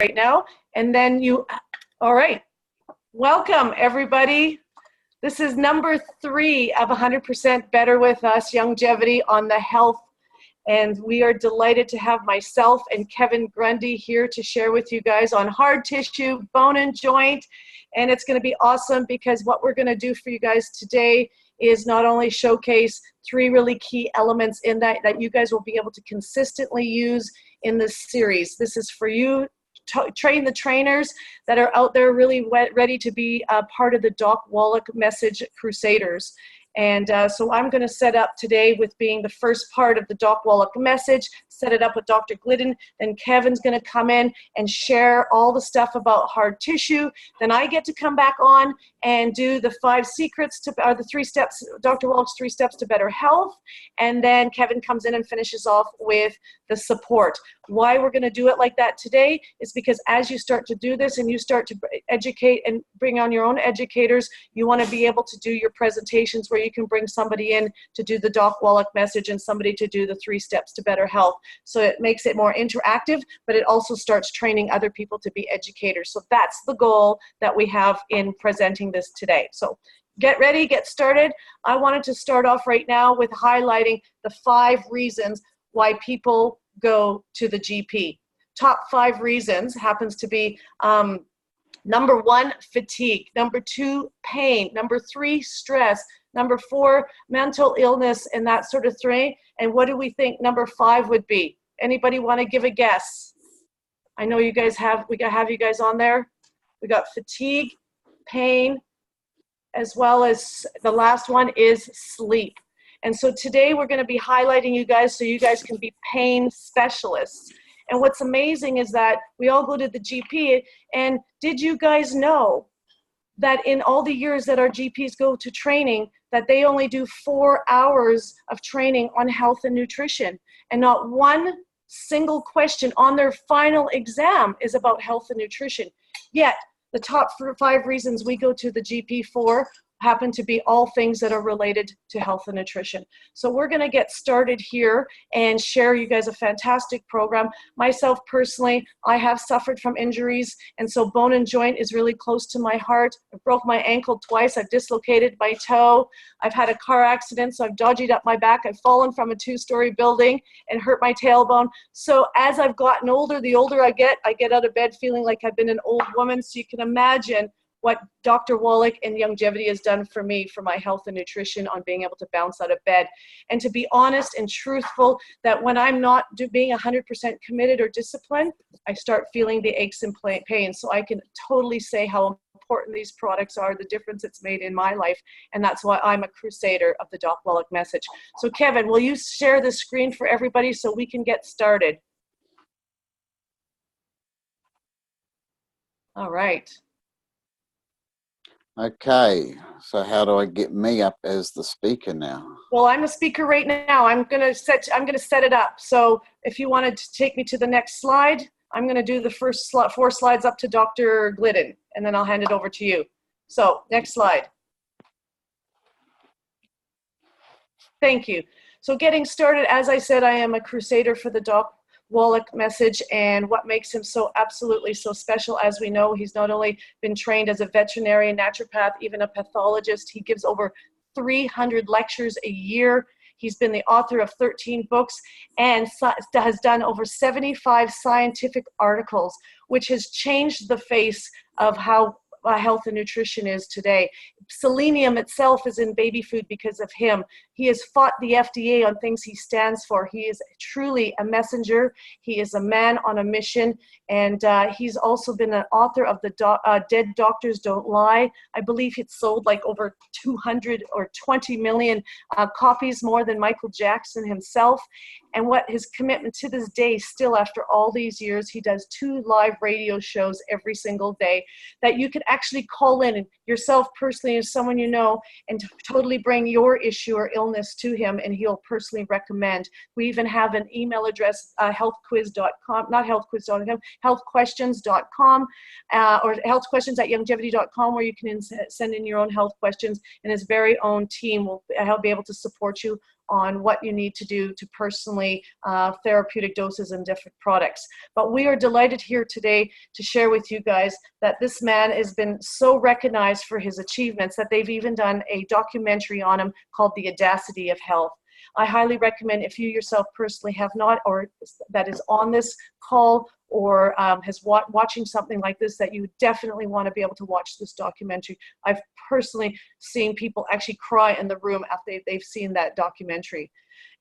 right now. And then all right. Welcome, everybody. This is number 3 of 100% Better With Us, Youngevity on the health. And we are delighted to have myself and Kevin Grundy here to share with you guys on hard tissue, bone and joint. And it's going to be awesome because what we're going to do for you guys today is not only showcase 3 really key elements in that you guys will be able to consistently use in this series. This is for you to train the trainers that are out there really ready to be a part of the Doc Wallach Message Crusaders. And so I'm going to set up today with being the first part of the Doc Wallach message, set it up with Dr. Glidden. Then Kevin's going to come in and share all the stuff about hard tissue. Then I get to come back on and do the 5 secrets to, or the 3 steps, Dr. Wallach's 3 steps to better health. And then Kevin comes in and finishes off with the support. Why we're going to do it like that today is because as you start to do this and you start to educate and bring on your own educators, you want to be able to do your presentations where you can bring somebody in to do the Doc Wallach message and somebody to do the 3 steps to better health. So it makes it more interactive, but it also starts training other people to be educators. So that's the goal that we have in presenting this today. So get ready, get started. I wanted to start off right now with highlighting the 5 reasons why people go to the GP. Top 5 reasons happens to be number 1, fatigue. Number 2, pain. Number 3, stress. Number 4, mental illness and that sort of thing. And what do we think number 5 would be? Anybody want to give a guess? I know you guys have, we have you guys on there. We got fatigue, pain, as well as the last one is sleep. And so today we're going to be highlighting you guys so you guys can be pain specialists. And what's amazing is that we all go to the GP, and did you guys know that in all the years that our GPs go to training, that they only do 4 hours of training on health and nutrition, and not one single question on their final exam is about health and nutrition. Yet the top 5 reasons we go to the GP for happen to be all things that are related to health and nutrition. So we're going to get started here and share you guys a fantastic program. Myself personally, I have suffered from injuries, and so bone and joint is really close to my heart. I broke my ankle twice. I've dislocated my toe. I've had a car accident, so I've dodged up my back. I've fallen from a 2-story building and hurt my tailbone. So as I've gotten older, the older I get out of bed feeling like I've been an old woman. So you can imagine what Dr. Wallach and Youngevity has done for me, for my health and nutrition, on being able to bounce out of bed. And to be honest and truthful, that when I'm not being 100% committed or disciplined, I start feeling the aches and pains. So I can totally say how important these products are, the difference it's made in my life. And that's why I'm a crusader of the Doc Wallach message. So Kevin, will you share the screen for everybody so we can get started? All right. Okay, so how do I get me up as the speaker now? Well, I'm a speaker right now. I'm gonna set it up. So if you wanted to take me to the next slide, I'm gonna do the first 4 slides up to Dr. Glidden, and then I'll hand it over to you. So next slide. Thank you. So getting started, as I said, I am a crusader for the Doc Wallach message, and what makes him so absolutely so special, as we know, he's not only been trained as a veterinarian, naturopath, even a pathologist. He gives over 300 lectures a year. He's been the author of 13 books and has done over 75 scientific articles, which has changed the face of how health and nutrition is today. Selenium itself is in baby food because of him. He has fought the FDA on things he stands for. He is truly a messenger. He is a man on a mission, and he's also been an author of the Dead Doctors Don't Lie. I believe it's sold like over 200 or 20 million copies, more than Michael Jackson himself. And what his commitment to this day, still after all these years, he does 2 live radio shows every single day that you could actually call in, and yourself personally as someone you know, and totally bring your issue or illness to him, and he'll personally recommend. We even have an email address, healthquiz.com, not healthquiz.com, healthquestions.com, or healthquestions@youngevity.com, where you can send in your own health questions, and his very own team will be able to support you on what you need to do to personally therapeutic doses and different products. But we are delighted here today to share with you guys that this man has been so recognized for his achievements that they've even done a documentary on him called The Audacity of Health. I highly recommend, if you yourself personally have not, or that is on this call, or has watching something like this, that you definitely want to be able to watch this documentary. I've personally seen people actually cry in the room after they've seen that documentary.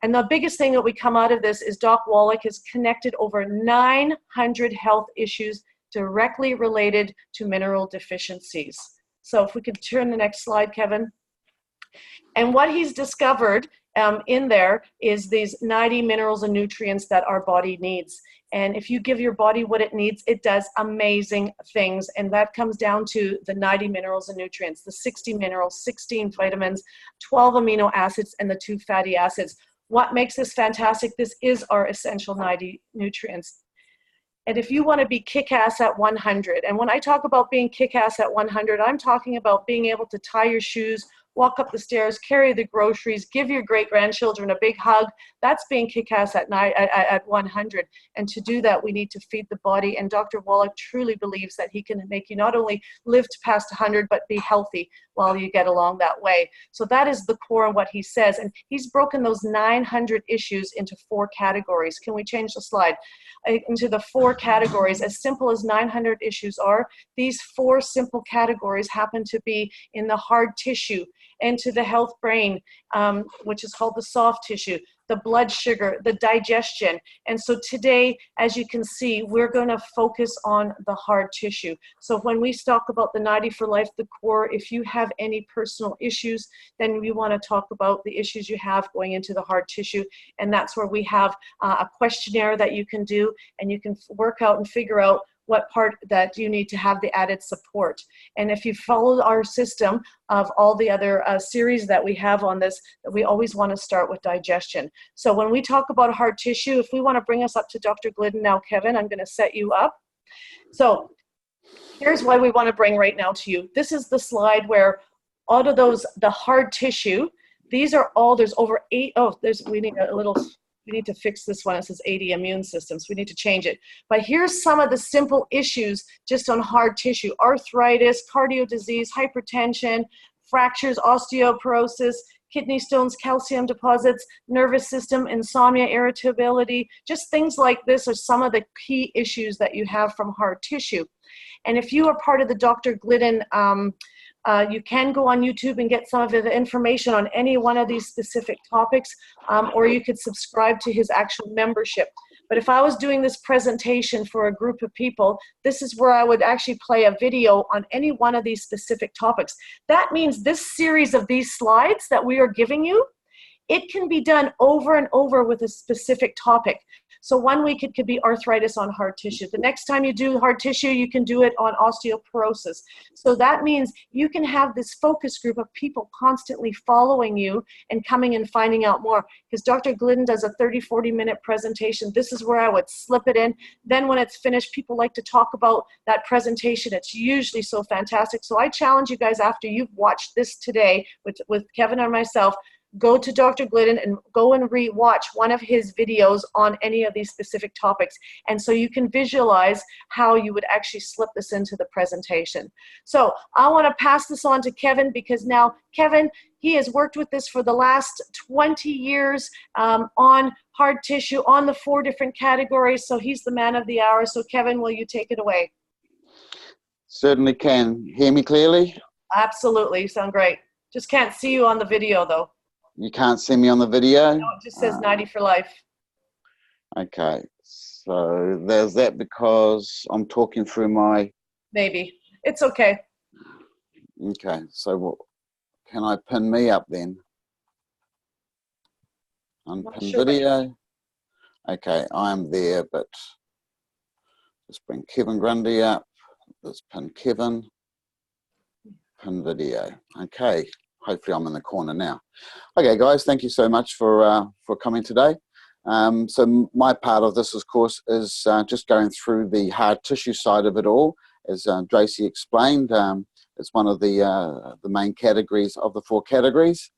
And the biggest thing that we come out of this is Doc Wallach has connected over 900 health issues directly related to mineral deficiencies. So if we could turn the next slide, Kevin. And what he's discovered in there is these 90 minerals and nutrients that our body needs. And if you give your body what it needs, it does amazing things. And that comes down to the 90 minerals and nutrients, the 60 minerals, 16 vitamins, 12 amino acids, and the 2 fatty acids. What makes this fantastic? This is our essential 90 nutrients. And if you want to be kick-ass at 100, and when I talk about being kick-ass at 100, I'm talking about being able to tie your shoes, walk up the stairs, carry the groceries, give your great-grandchildren a big hug. That's being kick-ass at 100. And to do that, we need to feed the body. And Dr. Wallach truly believes that he can make you not only live to past 100, but be healthy while you get along that way. So that is the core of what he says. And he's broken those 900 issues into 4 categories. Can we change the slide? Into the 4 categories. As simple as 900 issues are, these 4 simple categories happen to be in the hard tissue, into the health brain, which is called the soft tissue, the blood sugar, the digestion. And so today, as you can see, we're going to focus on the hard tissue. So when we talk about the 90 for life, the core, if you have any personal issues, then we want to talk about the issues you have going into the hard tissue. And that's where we have a questionnaire that you can do, and you can work out and figure out what part that you need to have the added support. And if you follow our system of all the other series that we have on this, we always want to start with digestion. So when we talk about hard tissue, if we want to bring us up to Dr. Glidden now, Kevin, I'm going to set you up. So here's what we want to bring right now to you. This is the slide where out of those, the hard tissue, these are all, there's over 8, we need a little, we need to fix this one. It says 80 immune systems. We need to change it. But here's some of the simple issues just on hard tissue: arthritis, cardio disease, hypertension, fractures, osteoporosis, kidney stones, calcium deposits, nervous system, insomnia, irritability. Just things like this are some of the key issues that you have from hard tissue. And if you are part of the Dr. Glidden, you can go on YouTube and get some of the information on any one of these specific topics, or you could subscribe to his actual membership. But if I was doing this presentation for a group of people, this is where I would actually play a video on any one of these specific topics. That means this series of these slides that we are giving you, it can be done over and over with a specific topic. So 1 week it could be arthritis on hard tissue. The next time you do hard tissue, you can do it on osteoporosis. So that means you can have this focus group of people constantly following you and coming and finding out more. Because Dr. Glidden does a 30-40 minute presentation. This is where I would slip it in. Then when it's finished, people like to talk about that presentation. It's usually so fantastic. So I challenge you guys, after you've watched this today with Kevin and myself, go to Dr. Glidden and go and re-watch one of his videos on any of these specific topics. And so you can visualize how you would actually slip this into the presentation. So I want to pass this on to Kevin, because now Kevin, he has worked with this for the last 20 years on hard tissue, on the 4 different categories. So he's the man of the hour. So Kevin, will you take it away? Certainly can. Hear me clearly? Absolutely. You sound great. Just can't see you on the video though. You can't see me on the video? No, it just says 90 for life. Okay, so there's that because I'm talking through my... Maybe. It's okay. Okay, so what, can I pin me up then? Unpin video. Okay, I'm there, but let's bring Kevin Grundy up. Let's pin Kevin. Pin video. Okay. Hopefully I'm in the corner now. Okay, guys, thank you so much for coming today. So my part of this, of course, is just going through the hard tissue side of it all. As Tracy explained, it's one of the main categories of the 4 categories.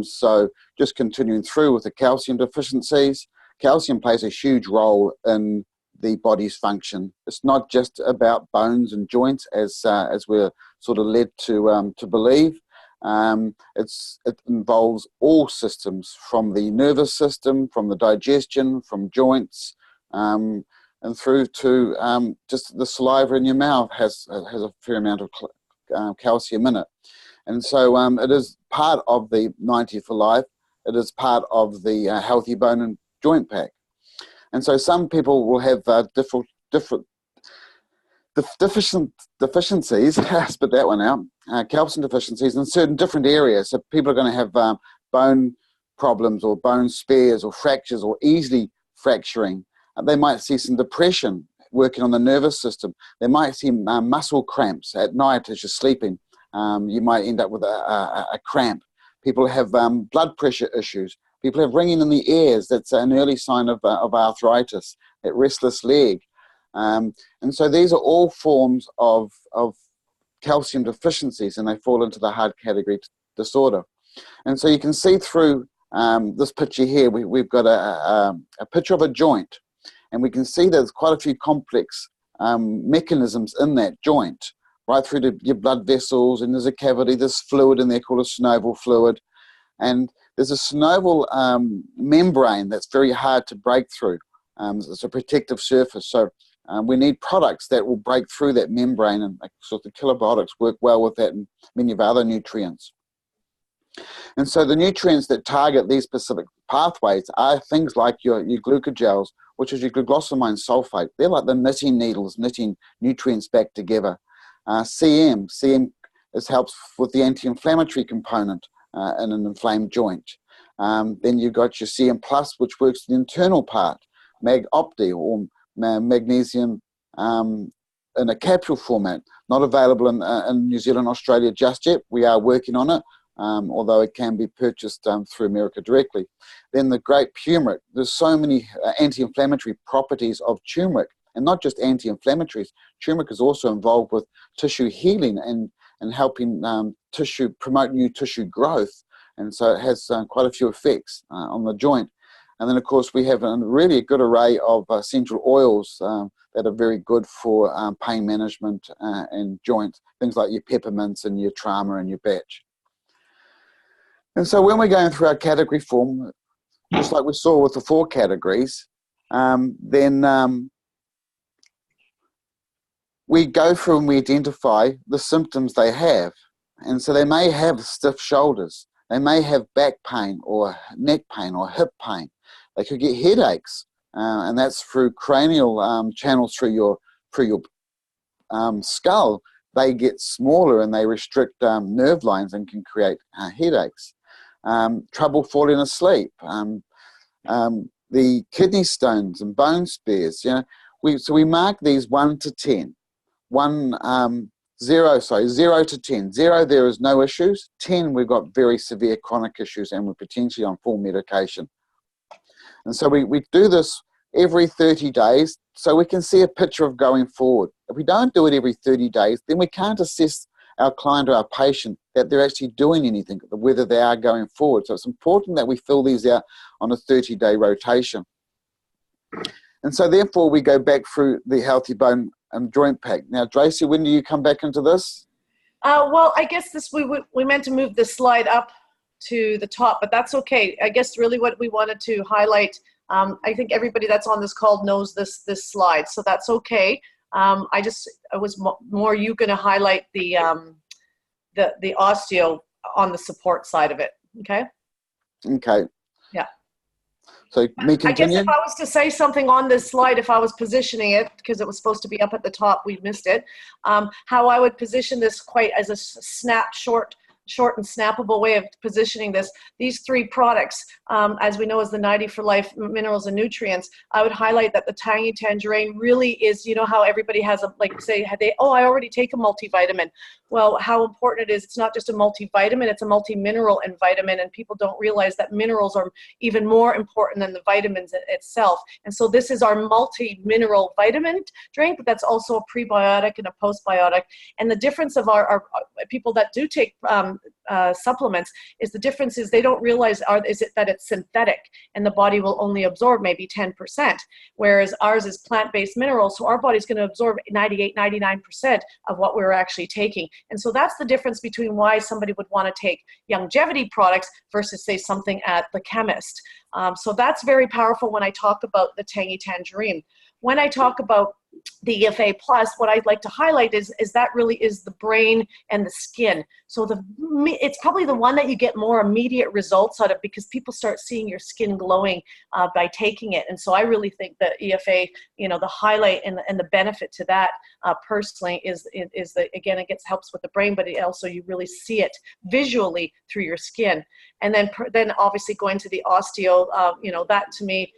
So just continuing through with the calcium deficiencies, calcium plays a huge role in the body's function. It's not just about bones and joints as we're sort of led to believe. It involves all systems, from the nervous system, from the digestion, from joints, and through to just the saliva in your mouth has a fair amount of calcium in it. And so it is part of the 90 for life. It is part of the healthy bone and joint pack. And so some people will have different deficiencies, spit that one out, calcium deficiencies in certain different areas. So people are going to have bone problems or bone spares or fractures or easily fracturing. They might see some depression working on the nervous system. They might see muscle cramps at night as you're sleeping. You might end up with a cramp. People have blood pressure issues. People have ringing in the ears. That's an early sign of arthritis. That restless leg. And so these are all forms of calcium deficiencies, and they fall into the hard category disorder. And so you can see through this picture here, we've got a picture of a joint, and we can see there's quite a few complex mechanisms in that joint, right through to your blood vessels, and there's a cavity, there's fluid in there called a synovial fluid, and there's a synovial membrane that's very hard to break through. It's a protective surface, so we need products that will break through that membrane, and so the kilobiotics work well with that and many of other nutrients. And so the nutrients that target these specific pathways are things like your glucogels, which is your glucosamine sulfate. They're like the knitting needles, knitting nutrients back together. CM helps with the anti-inflammatory component in an inflamed joint. Then you've got your CM plus, which works the internal part. Mag Opti, or magnesium in a capsule format, not available in New Zealand, Australia just yet. We are working on it, although it can be purchased through America directly. Then the great turmeric. There's so many anti-inflammatory properties of turmeric, and not just anti-inflammatories. Turmeric is also involved with tissue healing and helping promote new tissue growth, and so it has quite a few effects on the joint. And then, of course, we have a really good array of essential oils that are very good for pain management and joint, things like your peppermints and your trauma and your batch. And so when we're going through our category form, just like we saw with the 4 categories, then we go through and we identify the symptoms they have. And so they may have stiff shoulders. They may have back pain or neck pain or hip pain. They could get headaches, and that's through cranial channels through your skull. They get smaller and they restrict nerve lines and can create headaches. Trouble falling asleep. The kidney stones and bone spares. So we mark these 1 to 10. 0 to 10. 0, there is no issues. 10, we've got very severe chronic issues and we're potentially on full medication. And so we do this every 30 days so we can see a picture of going forward. If we don't do it every 30 days, then we can't assess our client or our patient that they're actually doing anything, whether they are going forward. So it's important that we fill these out on a 30-day rotation. And so therefore we go back through the Healthy Bone and Joint Pack. Now, Tracy, when do you come back into this? Well, I guess we meant to move this slide up to the top, but that's okay. I guess really what we wanted to highlight, I think everybody that's on this call knows this slide, so that's okay. I was more you going to highlight the osteo on the support side of it. Okay. Okay. Yeah. So me continue. I guess if I was to say something on this slide, if I was positioning it, because it was supposed to be up at the top, we missed it. How I would position this quite as a short and snappable way of positioning this. These 3 products, as we know as the 90 for life minerals and nutrients, I would highlight that the Tangy Tangerine really is, how everybody has I already take a multivitamin. Well, how important it is, it's not just a multivitamin, it's a multi-mineral and vitamin, and people don't realize that minerals are even more important than the vitamins itself. And so this is our multi-mineral vitamin drink, but that's also a prebiotic and a postbiotic. And the difference of our people that do take supplements is the difference is they don't realize is it that it's synthetic and the body will only absorb maybe 10%, whereas ours is plant-based minerals, so our body's going to absorb 98, 99% of what we're actually taking. And so that's the difference between why somebody would want to take Youngevity products versus say something at the chemist. So that's very powerful when I talk about the tangy tangerine. When I talk about the EFA plus, what I'd like to highlight is that really is the brain and the skin. So it's probably the one that you get more immediate results out of, because people start seeing your skin glowing by taking it. And so I really think that EFA, the highlight and the benefit to that personally is that, again, it helps with the brain, but it also you really see it visually through your skin. And then obviously going to the osteo, that to me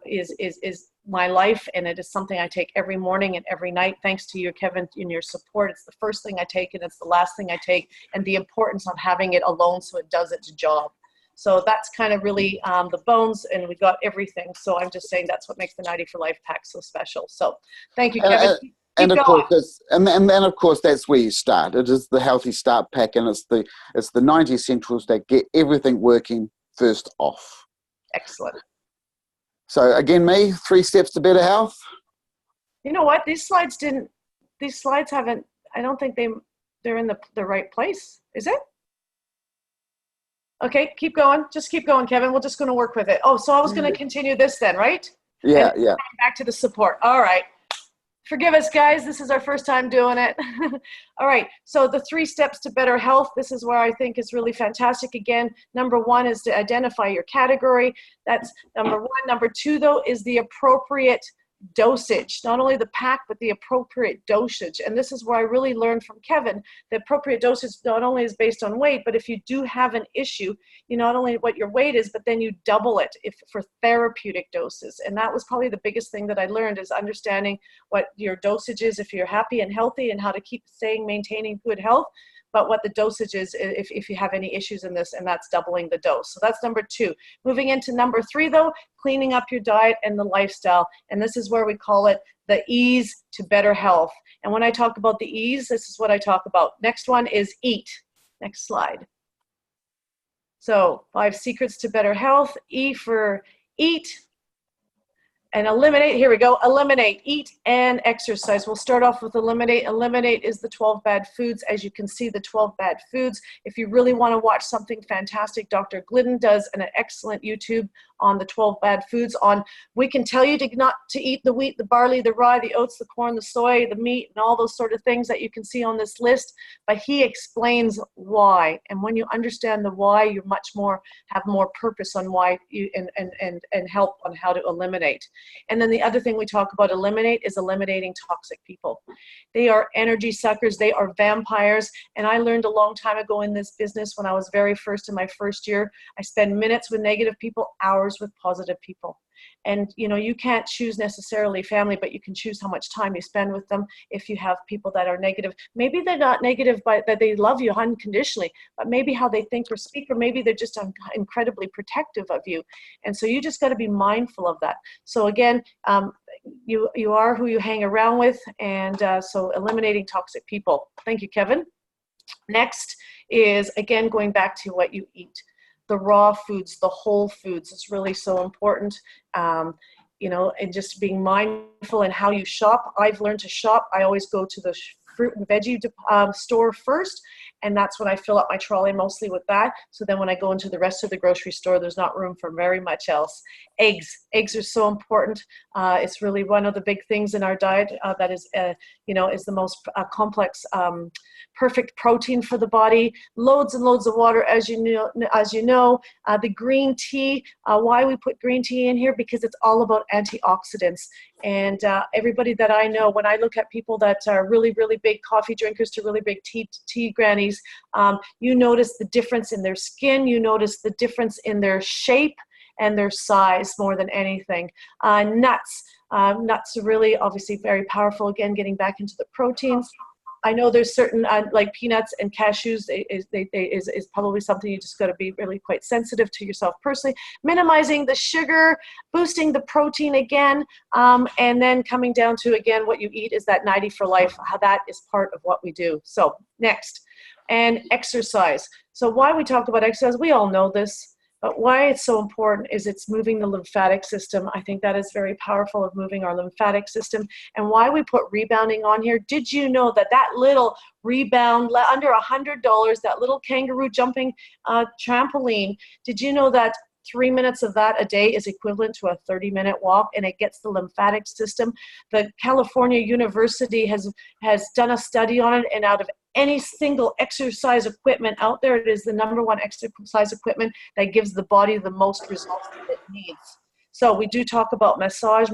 is my life, and it is something I take every morning and every night. Thanks to you, Kevin, in your support. It's the first thing I take, and it's the last thing I take, and the importance of having it alone so it does its job. So that's kind of really the bones, and we got everything. So I'm just saying that's what makes the 90 for Life pack so special. So thank you, Kevin. And of course, and then of course that's where you start. It is the Healthy Start pack, and it's the 90 essentials that get everything working first off. Excellent. So again, 3 steps to better health. You know what? These slides haven't, I don't think they're in the right place. Is it? Okay, keep going. Just keep going, Kevin. We're just going to work with it. Oh, so I was going to continue this then, right? Yeah, and yeah. Back to the support. All right. Forgive us, guys. This is our first time doing it. All right. So the 3 steps to better health. This is where I think is really fantastic. Again, number 1 is to identify your category. That's number 1. Number 2, though, is the appropriate dosage. Not only the pack, but the appropriate dosage. And this is where I really learned from Kevin. The appropriate dosage not only is based on weight, but if you do have an issue, you not only what your weight is, but then you double it for therapeutic doses. And that was probably the biggest thing that I learned, is understanding what your dosage is if you're happy and healthy, and how to keep maintaining good health, but what the dosage is if you have any issues in this, and that's doubling the dose. So that's number 2. Moving into number 3, though, cleaning up your diet and the lifestyle. And this is where we call it the ease to better health. And when I talk about the ease, this is what I talk about. Next one is eat. Next slide. So 5 secrets to better health. E for eat. And eliminate, here we go, eliminate, eat, and exercise. We'll start off with eliminate. Eliminate is the 12 bad foods. As you can see, the 12 bad foods. If you really want to watch something fantastic, Dr. Glidden does an excellent YouTube on the 12 bad foods. We can tell you not to eat the wheat, the barley, the rye, the oats, the corn, the soy, the meat, and all those sort of things that you can see on this list. But he explains why. And when you understand the why, you have more purpose on why and help on how to eliminate. And then the other thing we talk about eliminate is eliminating toxic people. They are energy suckers. They are vampires. And I learned a long time ago in this business, when I was very first in my first year, I spend minutes with negative people, hours with positive people. And you can't choose necessarily family, but you can choose how much time you spend with them. If you have people that are negative, maybe they're not negative, but that they love you unconditionally, but maybe how they think or speak, or maybe they're just incredibly protective of you. And so you just got to be mindful of that. So again, you are who you hang around with, and so eliminating toxic people. Thank you, Kevin. Next is, again, going back to what you eat. The raw foods, the whole foods is really so important. And just being mindful in how you shop. I've learned to shop. I always go to the fruit and veggie store first, and that's when I fill up my trolley mostly with that. So then when I go into the rest of the grocery store, there's not room for very much else. Eggs are so important. It's really one of the big things in our diet that is the most complex, perfect protein for the body. Loads and loads of water, as you know. The green tea. Why we put green tea in here? Because it's all about antioxidants. And everybody that I know, when I look at people that are really, really big coffee drinkers to really big tea grannies, you notice the difference in their skin. You notice the difference in their shape and their size more than anything. Nuts. Nuts are really obviously very powerful. Again, getting back into the proteins. I know there's certain, like peanuts and cashews is probably something you just got to be really quite sensitive to yourself personally. Minimizing the sugar, boosting the protein again, and then coming down to, again, what you eat is that 90 for life, how that is part of what we do. So next, and exercise. So why we talk about exercise, we all know this, but why it's so important is it's moving the lymphatic system. I think that is very powerful of moving our lymphatic system. And why we put rebounding on here, did you know that that little rebound, under $100, that little kangaroo jumping trampoline, did you know that 3 minutes of that a day is equivalent to a 30-minute walk, and it gets the lymphatic system? The California University has done a study on it, and out of any single exercise equipment out there, it is the #1 exercise equipment that gives the body the most results that it needs. So we do talk about massage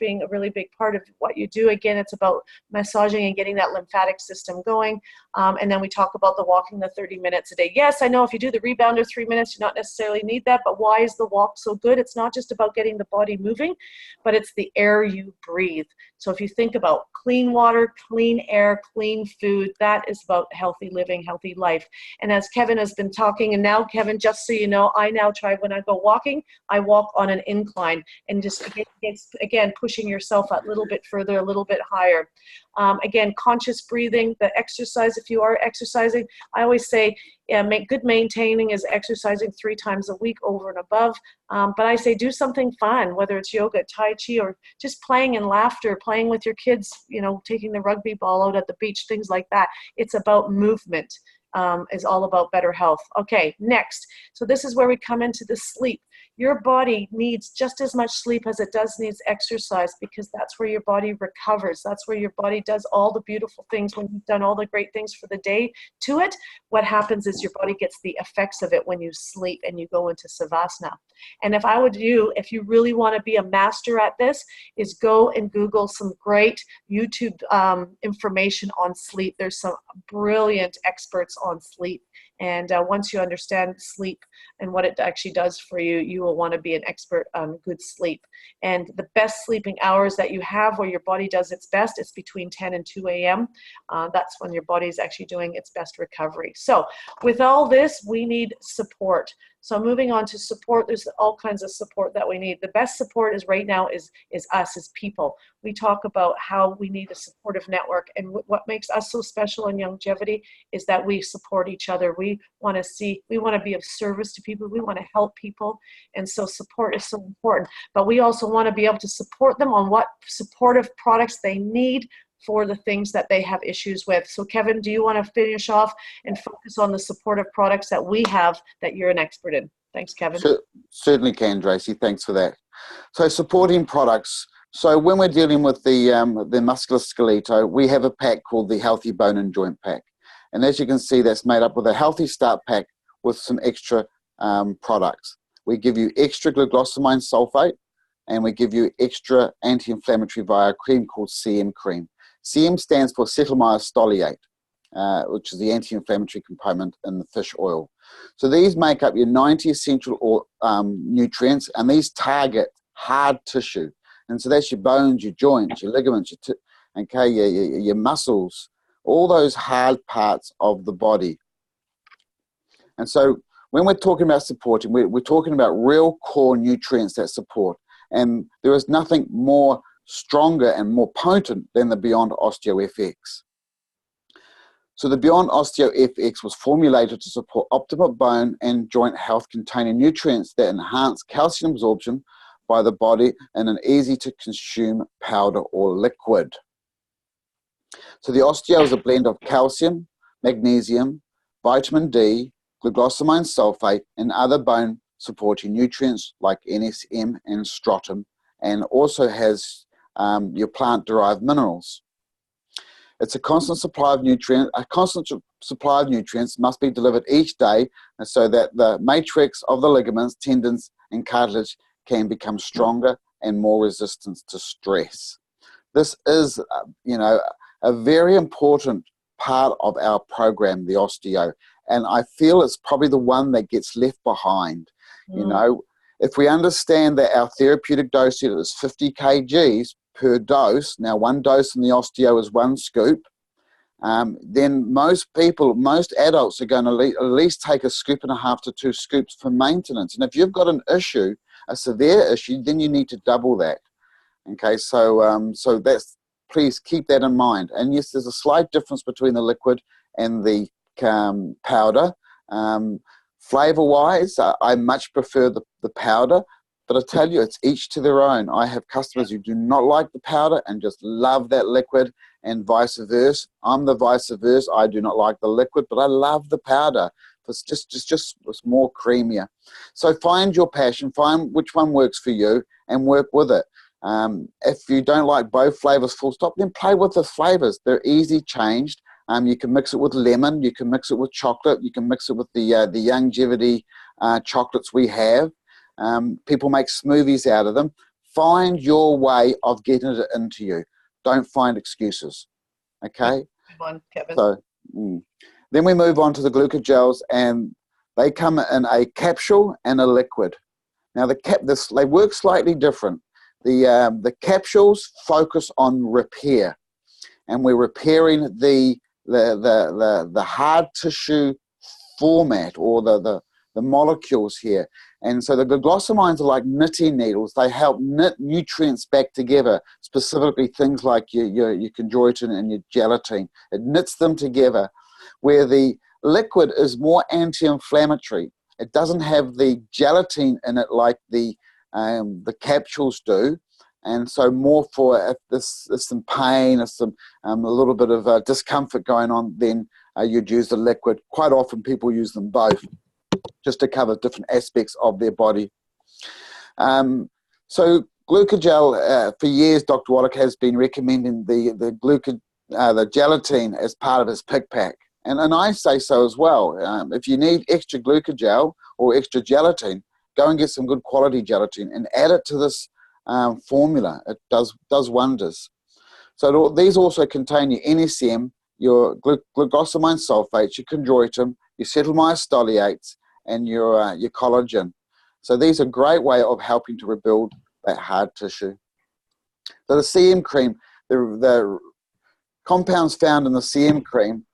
being a really big part of what you do. Again, it's about massaging and getting that lymphatic system going. And then we talk about the walking the 30 minutes a day. Yes, I know if you do the rebounder 3 minutes, you don't necessarily need that, but why is the walk so good? It's not just about getting the body moving, but it's the air you breathe. So if you think about clean water, clean air, clean food, that is about healthy living, healthy life. And as Kevin has been talking, and now Kevin, just so you know, I now try when I go walking, I walk on an incline, and just again pushing yourself a little bit further, a little bit higher. Again, conscious breathing, the exercise, if you are exercising, I always say good maintaining is exercising 3 times a week over and above. But I say do something fun, whether it's yoga, Tai Chi, or just playing in laughter, playing with your kids, you know, taking the rugby ball out at the beach, things like that. It's about movement. Is all about better health. Okay, next. So this is where we come into the sleep. Your body needs just as much sleep as it does needs exercise, because that's where your body recovers. That's where your body does all the beautiful things. When you've done all the great things for the day to it, what happens is your body gets the effects of it when you sleep and you go into Savasana. And if I would if you really want to be a master at this, is go and Google some great YouTube information on sleep. There's some brilliant experts on sleep. And once you understand sleep and what it actually does for you, you will want to be an expert on good sleep. And the best sleeping hours that you have where your body does its best, it's between 10 and 2 a.m. That's when your body is actually doing its best recovery. So with all this, we need support. So moving on to support, there's all kinds of support that we need. The best support is right now is us as people. We talk about how we need a supportive network, and what makes us so special in Youngevity is that we support each other. We want to be of service to people. We want to help people, and so support is so important. But we also want to be able to support them on what supportive products they need for the things that they have issues with. So Kevin, do you want to finish off and focus on the supportive products that we have that you're an expert in? Thanks, Kevin. Certainly can, Tracy. Thanks for that. So supporting products. So when we're dealing with the musculoskeletal, we have a pack called the Healthy Bone and Joint Pack. And as you can see, that's made up with a Healthy Start Pack with some extra products. We give you extra glucosamine sulfate, and we give you extra anti-inflammatory via a cream called CM cream. CM stands for cetylmyostoliate, which is the anti-inflammatory component in the fish oil. So these make up your 90 essential nutrients, and these target hard tissue. And so that's your bones, your joints, your ligaments, your muscles, all those hard parts of the body. And so when we're talking about supporting, we're talking about real core nutrients that support. And there is nothing more stronger and more potent than the Beyond Osteo FX. So the Beyond Osteo FX was formulated to support optimal bone and joint health, containing nutrients that enhance calcium absorption by the body in an easy to consume powder or liquid. So the Osteo is a blend of calcium, magnesium, vitamin D, glucosamine sulfate, and other bone supporting nutrients like NSM and strontium, and also has your plant-derived minerals. It's a constant supply of nutrients. A constant supply of nutrients must be delivered each day, and so that the matrix of the ligaments, tendons, and cartilage can become stronger and more resistant to stress. This is, a very important part of our program, the Osteo, and I feel it's probably the one that gets left behind. If we understand that our therapeutic dose is 50 kgs per dose, now one dose in the Osteo is 1 scoop, then most adults are going to at least take 1.5 scoops to 2 scoops for maintenance. And if you've got an issue, a severe issue, then you need to double that. Okay, so that's, please keep that in mind. And yes, there's a slight difference between the liquid and the powder. Flavor-wise, I much prefer the powder, but I tell you, it's each to their own. I have customers who do not like the powder and just love that liquid, and vice versa. I'm the vice versa. I do not like the liquid, but I love the powder. It's it's more creamier. So find your passion, find which one works for you, and work with it. If you don't like both flavors full stop, then play with the flavors. They're easy changed. You can mix it with lemon, you can mix it with chocolate, you can mix it with the Youngevity chocolates we have. People make smoothies out of them. Find your way of getting it into you. Don't find excuses. Okay? Good one, Kevin. So, then we move on to the glucogels, and they come in a capsule and a liquid. Now, they work slightly different. The capsules focus on repair, and we're repairing the hard tissue format, or the molecules here. And so the glucosamines are like knitting needles. They help knit nutrients back together, specifically things like your chondroitin and your gelatin. It knits them together, where the liquid is more anti-inflammatory. It doesn't have the gelatin in it like the capsules do. And so more for if there's some pain or some a little bit of discomfort going on, then you'd use the liquid. Quite often people use them both, just to cover different aspects of their body. So glucogel, for years, Dr. Wallach has been recommending the gelatin as part of his pick pack. And I say so as well. If you need extra glucogel or extra gelatin, go and get some good quality gelatin and add it to this formula. It does wonders. So these also contain your NSM, your glucosamine sulfates, your chondroitin, your acetylmyostoliates, and your collagen. So these are a great way of helping to rebuild that hard tissue. So the CM cream, the compounds found in the CM cream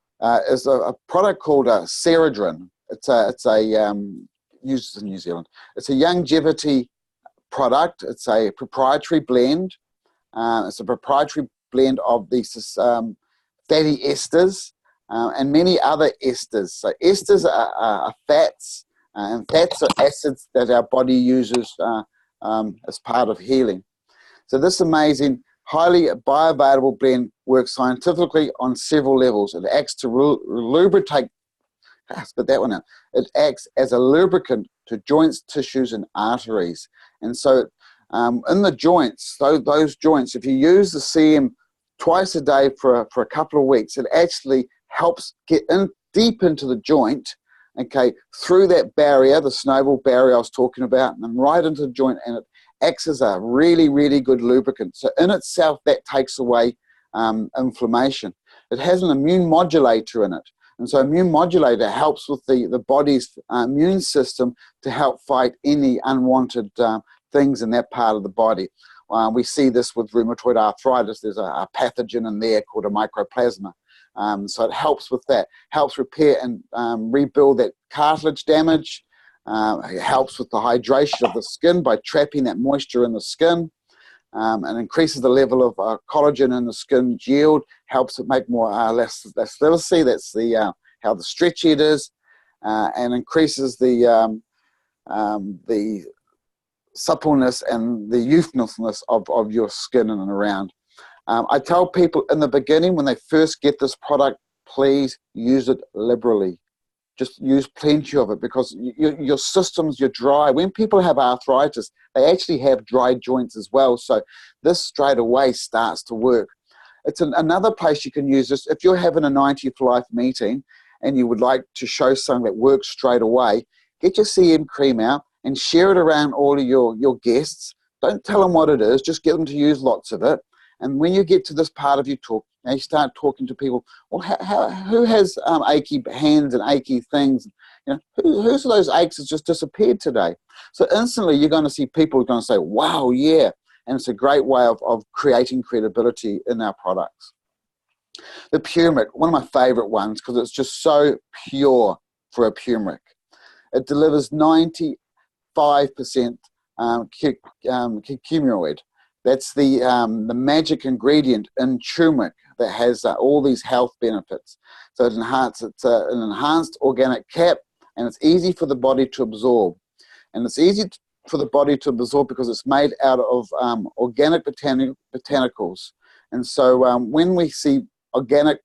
is a product called Ceridrin. It's used in New Zealand. It's a Youngevity product. It's a proprietary blend. It's a proprietary blend of these fatty esters and many other esters. So esters are fats, and fats are acids that our body uses as part of healing. So this amazing, highly bioavailable blend works scientifically on several levels. It acts to lubricate, spit that one out. It acts as a lubricant to joints, tissues, and arteries. And so in the joints, those joints, if you use the CM twice a day for a couple of weeks, it actually helps get in deep into the joint, okay, through that barrier, the synovial barrier I was talking about, and right into the joint, and it acts as a really, really good lubricant. So in itself, that takes away inflammation. It has an immune modulator in it. And so immune modulator helps with the body's immune system to help fight any unwanted things in that part of the body. We see this with rheumatoid arthritis. There's a pathogen in there called a mycoplasma. So it helps with that, helps repair and rebuild that cartilage damage. It helps with the hydration of the skin by trapping that moisture in the skin, and increases the level of collagen in the skin's yield, helps it make more less elasticity. That's how the stretchy it is, and increases the suppleness and the youthfulness of your skin in and around. I tell people in the beginning, when they first get this product, please use it liberally. Just use plenty of it, because your systems, you're dry. When people have arthritis, they actually have dry joints as well. So this straight away starts to work. It's another place you can use this. If you're having a 90 for Life meeting and you would like to show something that works straight away, get your CM cream out and share it around all of your guests. Don't tell them what it is. Just get them to use lots of it. And when you get to this part of your talk, now you start talking to people. Well, who has achy hands and achy things? You know, whose of those aches has just disappeared today? So instantly, you're going to see people who are going to say, "Wow, yeah!" And it's a great way of creating credibility in our products. The turmeric, one of my favorite ones, because it's just so pure for a turmeric. It delivers 95% curcumin. That's the magic ingredient in turmeric that has all these health benefits. So it's an enhanced organic cap. and it's easy for the body to absorb. And it's easy for the body to absorb because it's made out of organic botanicals. And so when we see organic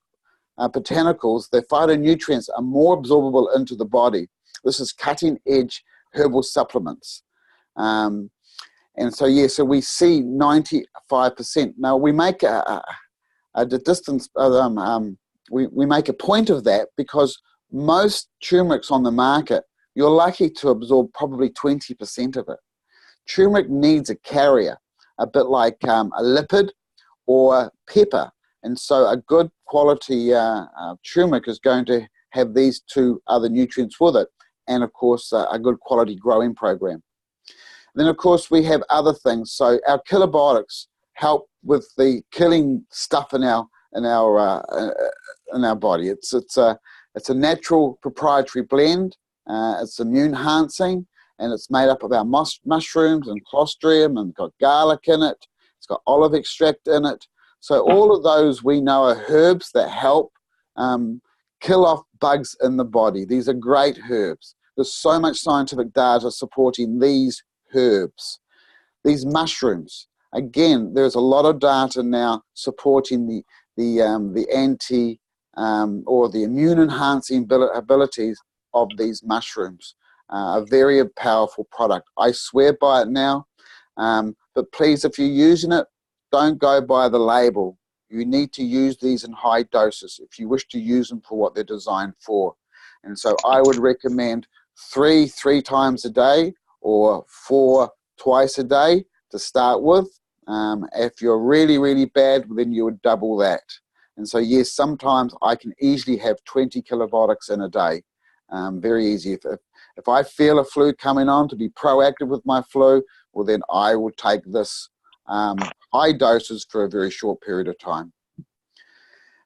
botanicals, their phytonutrients are more absorbable into the body. This is cutting edge herbal supplements. And so, yeah, so we see 95%. Now, we make we make a point of that because most turmerics on the market, you're lucky to absorb probably 20% of it. Turmeric needs a carrier, a bit like a lipid or pepper. And so a good quality turmeric is going to have these two other nutrients with it, and of course a good quality growing program. Then of course we have other things. So our kilobiotics help with the killing stuff in our body. It's a natural proprietary blend. It's immune enhancing, and it's made up of our mushrooms and colostrum, and got garlic in it. It's got olive extract in it. So all of those we know are herbs that help kill off bugs in the body. These are great herbs. There's so much scientific data supporting these herbs. These mushrooms, again, there's a lot of data now supporting the anti or the immune enhancing abilities of these mushrooms. A very powerful product. I swear by it now, but please, if you're using it, don't go by the label. You need to use these in high doses if you wish to use them for what they're designed for. And so I would recommend three times a day, or 4 twice a day to start with. If you're really, really bad, then you would double that. And so yes, sometimes I can easily have 20 kilobiotics in a day. Very easy. If I feel a flu coming on, to be proactive with my flu, well then I will take this high doses for a very short period of time.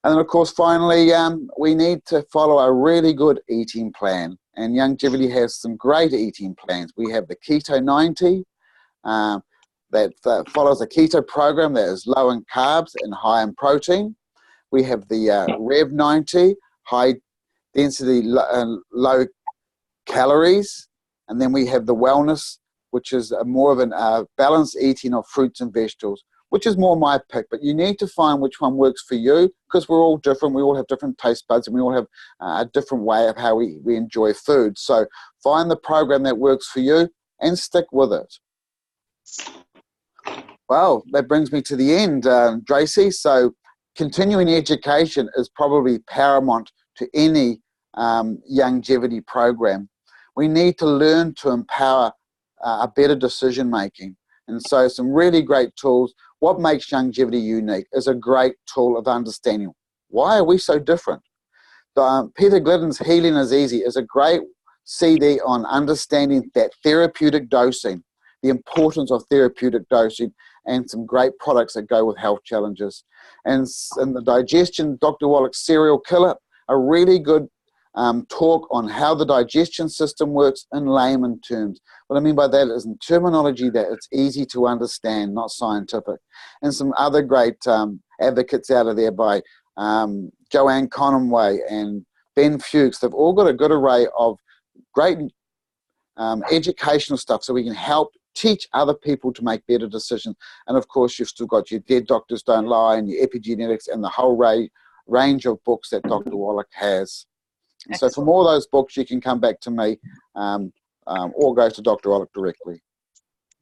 And then of course finally we need to follow a really good eating plan, and Youngevity has some great eating plans. We have the Keto 90 that follows a keto program that is low in carbs and high in protein. We have the Rev 90, high density, low calories. And then we have the Wellness, which is more of a balanced eating of fruits and vegetables, which is more my pick. But you need to find which one works for you, because we're all different. We all have different taste buds, and we all have a different way of how we enjoy food. So find the program that works for you and stick with it. Well, that brings me to the end, Tracy. So continuing education is probably paramount to any Youngevity program. We need to learn to empower a better decision making. And so some really great tools. What makes Youngevity unique is a great tool of understanding why are we so different. Peter Glidden's Healing is Easy is a great CD on understanding that therapeutic dosing, the importance of therapeutic dosing, and some great products that go with health challenges. And the digestion, Dr. Wallach's Serial Killer, a really good talk on how the digestion system works in layman terms. What I mean by that is in terminology that it's easy to understand, not scientific. And some other great advocates out of there by Joanne Conway and Ben Fuchs. They've all got a good array of great educational stuff so we can help teach other people to make better decisions. And of course, you've still got your Dead Doctors Don't Lie and your Epigenetics and the whole range of books that Dr. Wallach has. And so from all those books, you can come back to me or go to Dr. Wallach directly.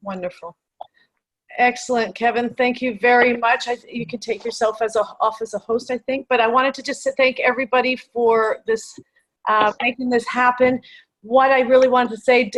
Wonderful. Excellent, Kevin. Thank you very much. You can take yourself off as a host, I think. But I wanted to just thank everybody for this, making this happen. What I really wanted to say,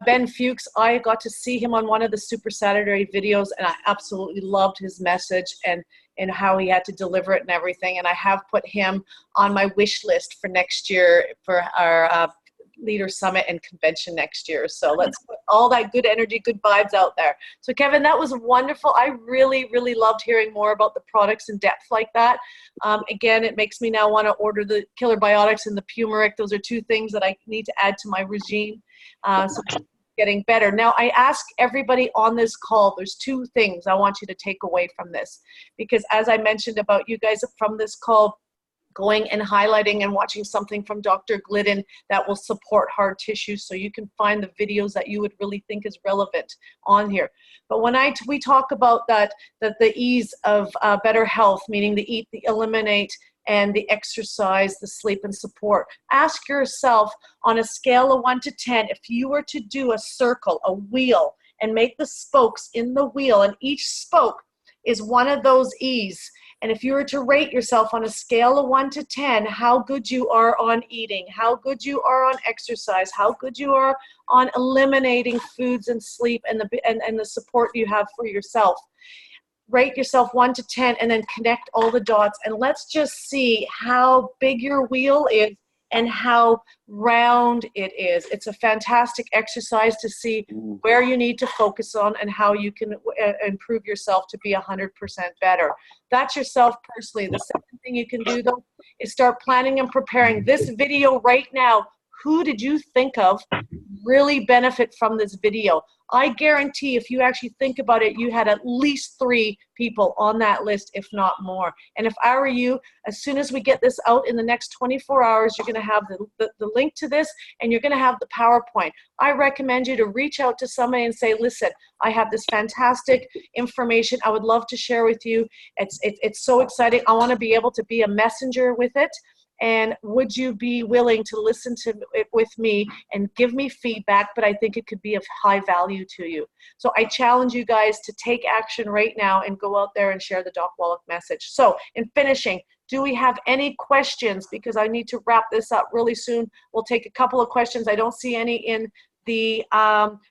Ben Fuchs, I got to see him on one of the Super Saturday videos, and I absolutely loved his message and how he had to deliver it and everything. And I have put him on my wish list for next year for our Leader Summit and Convention next year. So let's put all that good energy, good vibes out there. So Kevin, that was wonderful. I really, really loved hearing more about the products in depth like that. Again, it makes me now want to order the Killer Biotics and the Pumeric. Those are 2 things that I need to add to my regime. So getting better. Now, I ask everybody on this call, there's 2 things I want you to take away from this. Because as I mentioned about you guys from this call, going and highlighting and watching something from Dr. Glidden that will support hard tissue, so you can find the videos that you would really think is relevant on here. But when we talk about that the ease of better health, meaning the eat, the eliminate, and the exercise, the sleep, and support, ask yourself on a scale of 1 to 10, if you were to do a circle, a wheel, and make the spokes in the wheel, and each spoke is one of those E's. And if you were to rate yourself on a scale of 1 to 10, how good you are on eating, how good you are on exercise, how good you are on eliminating foods and sleep, and the support you have for yourself. Rate yourself 1 to 10 and then connect all the dots, and let's just see how big your wheel is and how round it is. It's a fantastic exercise to see where you need to focus on and how you can improve yourself to be 100% better. That's yourself personally. The second thing you can do, though, is start planning and preparing. This video right now, who did you think of really benefit from this video? I guarantee if you actually think about it, you had at least 3 people on that list, if not more. And if I were you, as soon as we get this out in the next 24 hours, you're going to have the link to this, and you're going to have the PowerPoint. I recommend you to reach out to somebody and say, listen, I have this fantastic information I would love to share with you. It's so exciting. I want to be able to be a messenger with it. And would you be willing to listen to it with me and give me feedback? But I think it could be of high value to you. So I challenge you guys to take action right now and go out there and share the Doc Wallach message. So in finishing, do we have any questions? Because I need to wrap this up really soon. We'll take a couple of questions. I don't see any in the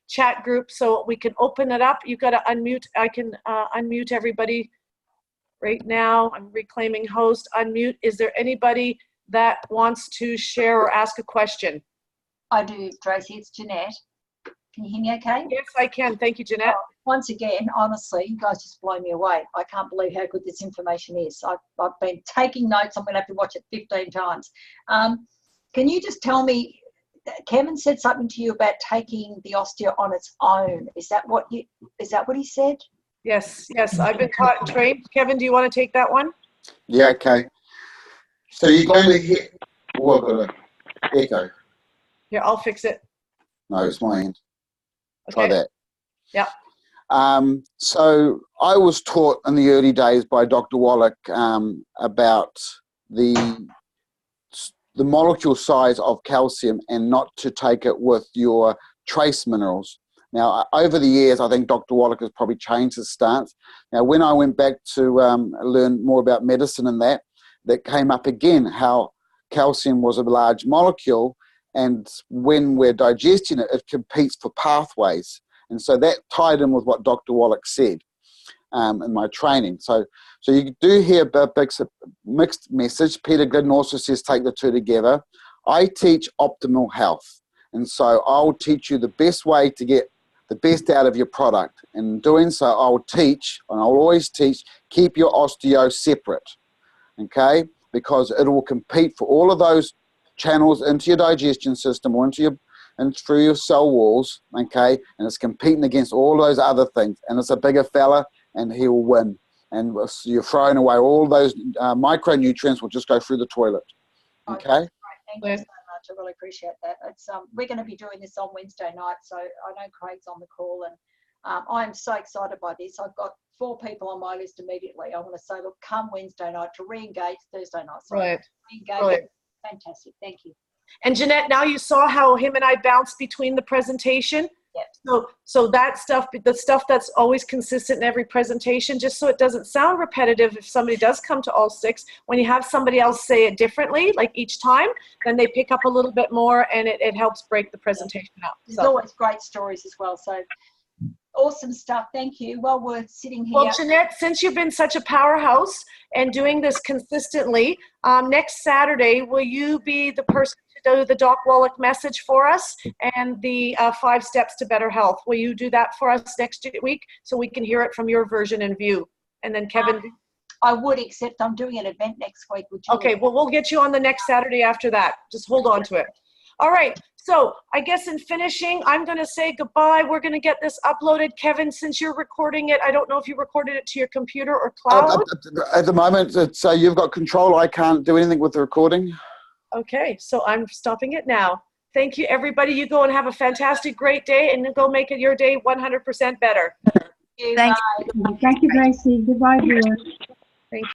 chat group, so we can open it up. You've got to unmute. I can unmute everybody right now. I'm reclaiming host. Unmute. Is there anybody that wants to share or ask a question? I do, Tracy. It's Jeanette. Can you hear me okay? Yes, I can. Thank you, Jeanette. Once again, honestly, you guys just blow me away. I can't believe how good this information is. I've been taking notes. I'm going to have to watch it 15 times. Can you just tell me, Kevin said something to you about taking the osteo on its own. Is that what he said? Yes, I've been taught and trained. Kevin, do you want to take that one? Yeah, okay. So you're going to hit, oh, I've got an echo. Here, I'll fix it. No, it's my end. Okay. Try that. Yeah. So I was taught in the early days by Dr. Wallach about the molecule size of calcium and not to take it with your trace minerals. Now, over the years, I think Dr. Wallach has probably changed his stance. Now, when I went back to learn more about medicine and that came up again, how calcium was a large molecule, and when we're digesting it, it competes for pathways. And so that tied in with what Dr. Wallach said in my training. So you do hear a big mixed message. Peter Glidden also says take the two together. I teach optimal health. And so I'll teach you the best way to get the best out of your product. And in doing so, I'll teach, and I'll always teach, keep your osteo separate. Okay, because it will compete for all of those channels into your digestion system or and through your cell walls, okay, and it's competing against all those other things, and it's a bigger fella, and he will win, and you're throwing away all those micronutrients will just go through the toilet, okay? Thank you so much. I really appreciate that. It's we're going to be doing this on Wednesday night, so I know Craig's on the call, and I'm so excited by this. I've got 4 people on my list immediately. I want to say, look, come Wednesday night to re-engage Thursday night. So Right. Re-engage. Right. Fantastic. Thank you. And Jeanette, now you saw how him and I bounced between the presentation. Yep. So that stuff, the stuff that's always consistent in every presentation, just so it doesn't sound repetitive if somebody does come to all 6, when you have somebody else say it differently, like each time, then they pick up a little bit more, and it helps break the presentation up. There's always great stories as well. So awesome stuff. Thank you. Well worth sitting here. Well, Jeanette, since you've been such a powerhouse and doing this consistently, next Saturday, will you be the person to do the Doc Wallach message for us and the 5 steps to better health? Will you do that for us next week so we can hear it from your version and view? And then Kevin? I would, except I'm doing an event next week. Okay, well, we'll get you on the next Saturday after that. Just hold on to it. All right. So I guess in finishing, I'm going to say goodbye. We're going to get this uploaded. Kevin, since you're recording it, I don't know if you recorded it to your computer or cloud. At the moment, it's you've got control. I can't do anything with the recording. Okay, so I'm stopping it now. Thank you, everybody. You go and have a fantastic, great day, and go make it your day 100% better. Bye. Thank you, Gracie. Goodbye, viewers.